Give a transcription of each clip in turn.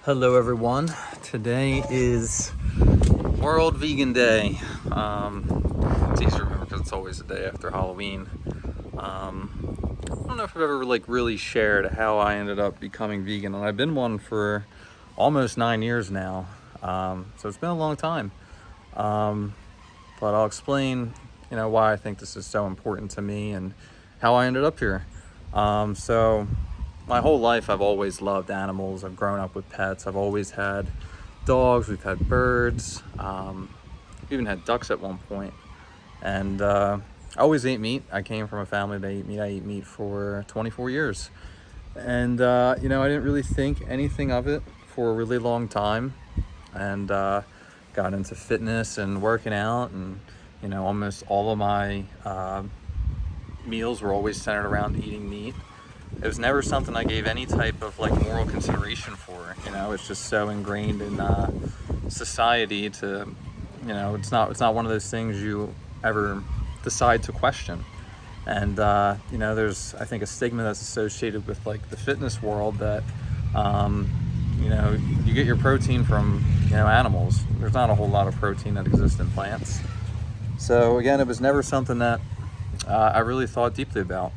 Hello everyone. Today is World Vegan Day. It's easy to remember because it's always the day after Halloween. I don't know if I've ever really shared how I ended up becoming vegan, and I've been one for almost 9 years now. So it's been a long time. But I'll explain, why I think this is so important to me and how I ended up here. So my whole life I've always loved animals. I've grown up with pets. I've always had dogs. We've had birds. We even had ducks at one point. And I always ate meat. I came from a family that ate meat. I ate meat for 24 years. And, I didn't really think anything of it for a really long time. And got into fitness and working out. And, almost all of my meals were always centered around eating meat. It was never something I gave any type of moral consideration for. It's just so ingrained in society to, it's not one of those things you ever decide to question. And there's, I think, a stigma that's associated with the fitness world that you get your protein from animals. There's not a whole lot of protein that exists in plants. So again, it was never something that I really thought deeply about.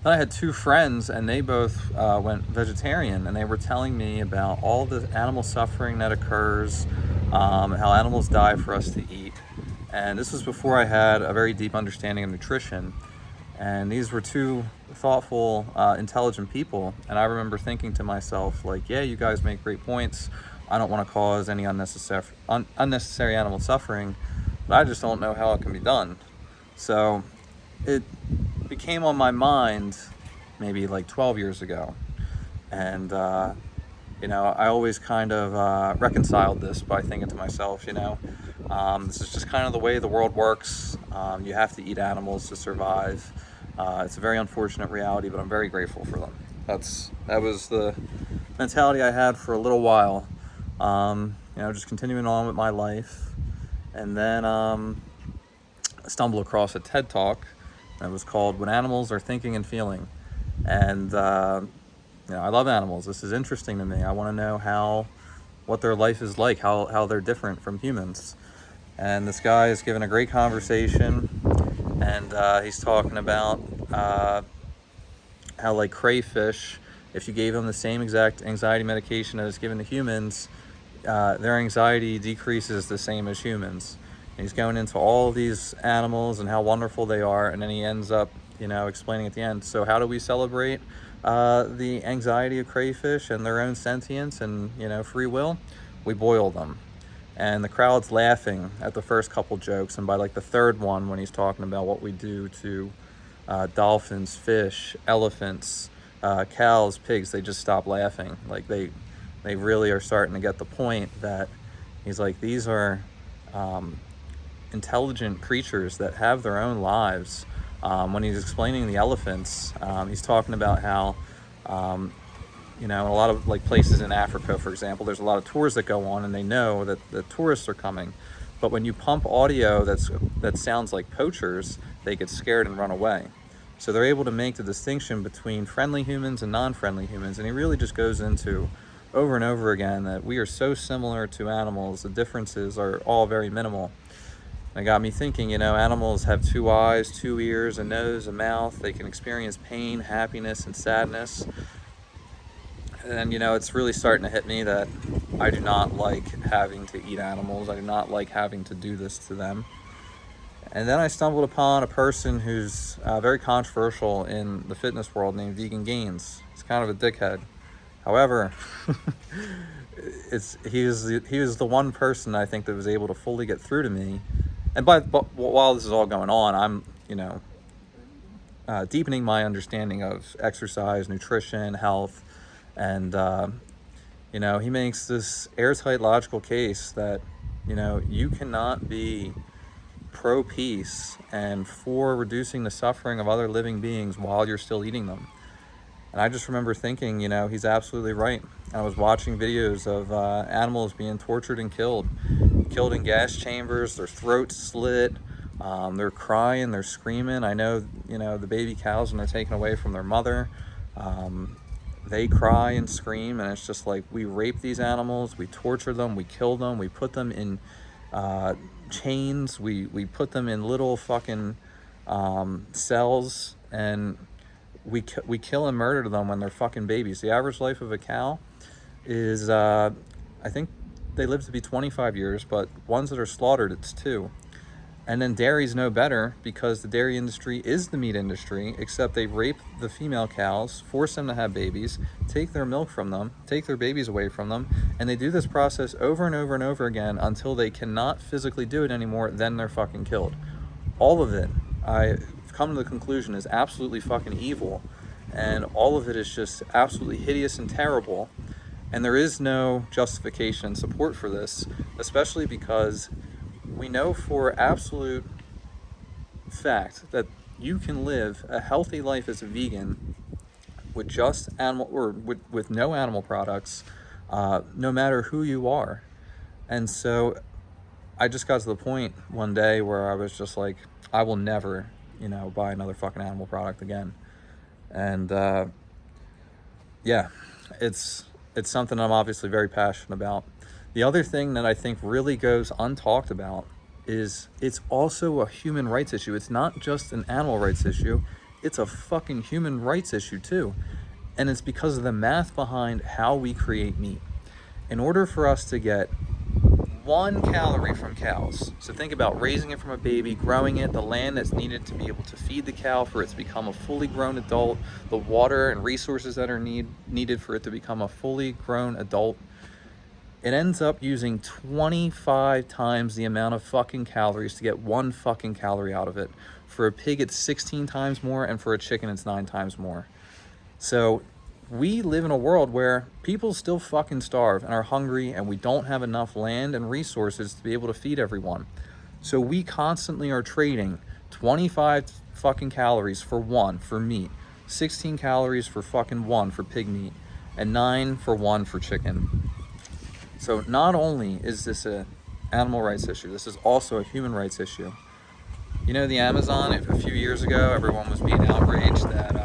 Then I had two friends, and they both went vegetarian, and they were telling me about all the animal suffering that occurs, how animals die for us to eat. And this was before I had a very deep understanding of nutrition. And these were two thoughtful, intelligent people. And I remember thinking to myself, yeah, you guys make great points. I don't want to cause any unnecessary animal suffering, but I just don't know how it can be done. So it became on my mind maybe 12 years ago. And, I always kind of reconciled this by thinking to myself, this is just kind of the way the world works. You have to eat animals to survive. It's a very unfortunate reality, but I'm very grateful for them. That was the mentality I had for a little while. Just continuing on with my life. And then I stumbled across a TED Talk that was called When Animals Are Thinking and Feeling. And, I love animals. This is interesting to me. I want to know what their life is like, how they're different from humans. And this guy is giving a great conversation, and he's talking about how crayfish, if you gave them the same exact anxiety medication that is given to humans, their anxiety decreases the same as humans. And he's going into all these animals and how wonderful they are, and then he ends up, explaining at the end, so how do we celebrate the anxiety of crayfish and their own sentience and, free will? We boil them. And the crowd's laughing at the first couple jokes, and by the third one, when he's talking about what we do to dolphins, fish, elephants, cows, pigs, they just stop laughing. They really are starting to get the point that he's these are intelligent creatures that have their own lives. When he's explaining the elephants, he's talking about how in a lot of places in Africa, for example, there's a lot of tours that go on, and they know that the tourists are coming. But when you pump audio that sounds like poachers, they get scared and run away. So they're able to make the distinction between friendly humans and non-friendly humans. And he really just goes into over and over again that we are so similar to animals. The differences are all very minimal. And it got me thinking, animals have 2 eyes, 2 ears, a nose, a mouth. They can experience pain, happiness, and sadness. And, it's really starting to hit me that I do not like having to eat animals. I do not like having to do this to them. And then I stumbled upon a person who's very controversial in the fitness world named Vegan Gains. He's kind of a dickhead. However, he was the one person I think that was able to fully get through to me. And but while this is all going on, I'm, deepening my understanding of exercise, nutrition, health. And, he makes this airtight logical case that, you cannot be pro-peace and for reducing the suffering of other living beings while you're still eating them. And I just remember thinking, he's absolutely right. I was watching videos of animals being tortured and killed in gas chambers, their throats slit, they're crying, they're screaming. I know, the baby cows when they're taken away from their mother, they cry and scream, and it's just like, we rape these animals, we torture them, we kill them, we put them in chains, we put them in little fucking cells, and we kill and murder them when they're fucking babies. The average life of a cow is, I think they live to be 25 years, but ones that are slaughtered, it's 2. And then dairy's no better, because the dairy industry is the meat industry, except they rape the female cows, force them to have babies, take their milk from them, take their babies away from them, and they do this process over and over and over again until they cannot physically do it anymore, then they're fucking killed. All of it, I've come to the conclusion, is absolutely fucking evil, and all of it is just absolutely hideous and terrible, and there is no justification and support for this, especially because we know for absolute fact that you can live a healthy life as a vegan with just animal, or with no animal products, no matter who you are. And so I just got to the point one day where I was just like, I will never, buy another fucking animal product again. And yeah, it's something I'm obviously very passionate about. The other thing that I think really goes untalked about is it's also a human rights issue. It's not just an animal rights issue, it's a fucking human rights issue too. And it's because of the math behind how we create meat. In order for us to get 1 calorie from cows, so think about raising it from a baby, growing it, the land that's needed to be able to feed the cow for it to become a fully grown adult, the water and resources that are needed for it to become a fully grown adult, it ends up using 25 times the amount of fucking calories to get 1 fucking calorie out of it. For a pig, it's 16 times more, and for a chicken, it's 9 times more. So we live in a world where people still fucking starve and are hungry, and we don't have enough land and resources to be able to feed everyone. So we constantly are trading 25 fucking calories for 1 for meat, 16 calories for fucking 1 for pig meat, and 9 for 1 for chicken. So not only is this an animal rights issue, this is also a human rights issue. The Amazon, a few years ago, everyone was being outraged that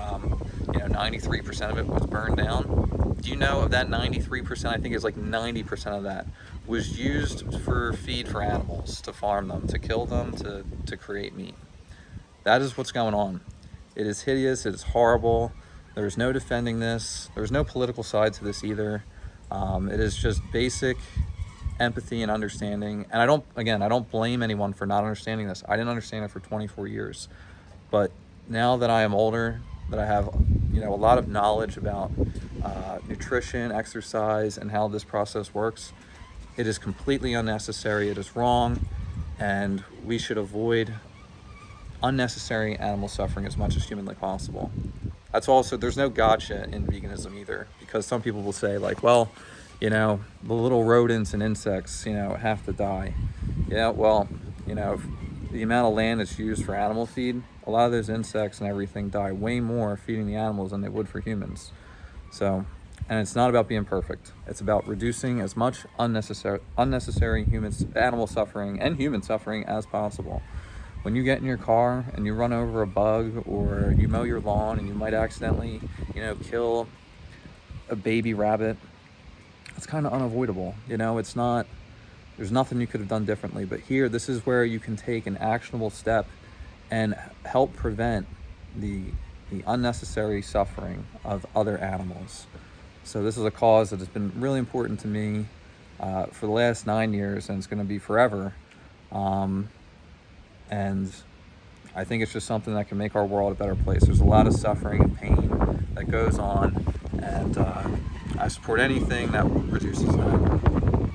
93% of it was burned down. Do you know of that 93%, I think it's like 90% of that was used for feed for animals, to farm them, to kill them, to create meat. That is what's going on. It is hideous, it is horrible. There's no defending this. There's no political side to this either. It is just basic empathy and understanding. And I don't blame anyone for not understanding this. I didn't understand it for 24 years. But now that I am older, that I have, a lot of knowledge about nutrition, exercise, and how this process works, it is completely unnecessary. It is wrong. And we should avoid unnecessary animal suffering as much as humanly possible. That's also, there's no gotcha in veganism either, because some people will say like, well, the little rodents and insects, have to die. Yeah, well, the amount of land that's used for animal feed, a lot of those insects and everything die way more feeding the animals than they would for humans. So, and it's not about being perfect. It's about reducing as much unnecessary animal suffering and human suffering as possible. When you get in your car and you run over a bug, or you mow your lawn and you might accidentally, kill a baby rabbit, it's kind of unavoidable. It's not, there's nothing you could have done differently. But here, this is where you can take an actionable step and help prevent the unnecessary suffering of other animals. So this is a cause that has been really important to me for the last 9 years, and it's going to be forever. And I think it's just something that can make our world a better place. There's a lot of suffering and pain that goes on, and I support anything that reduces that.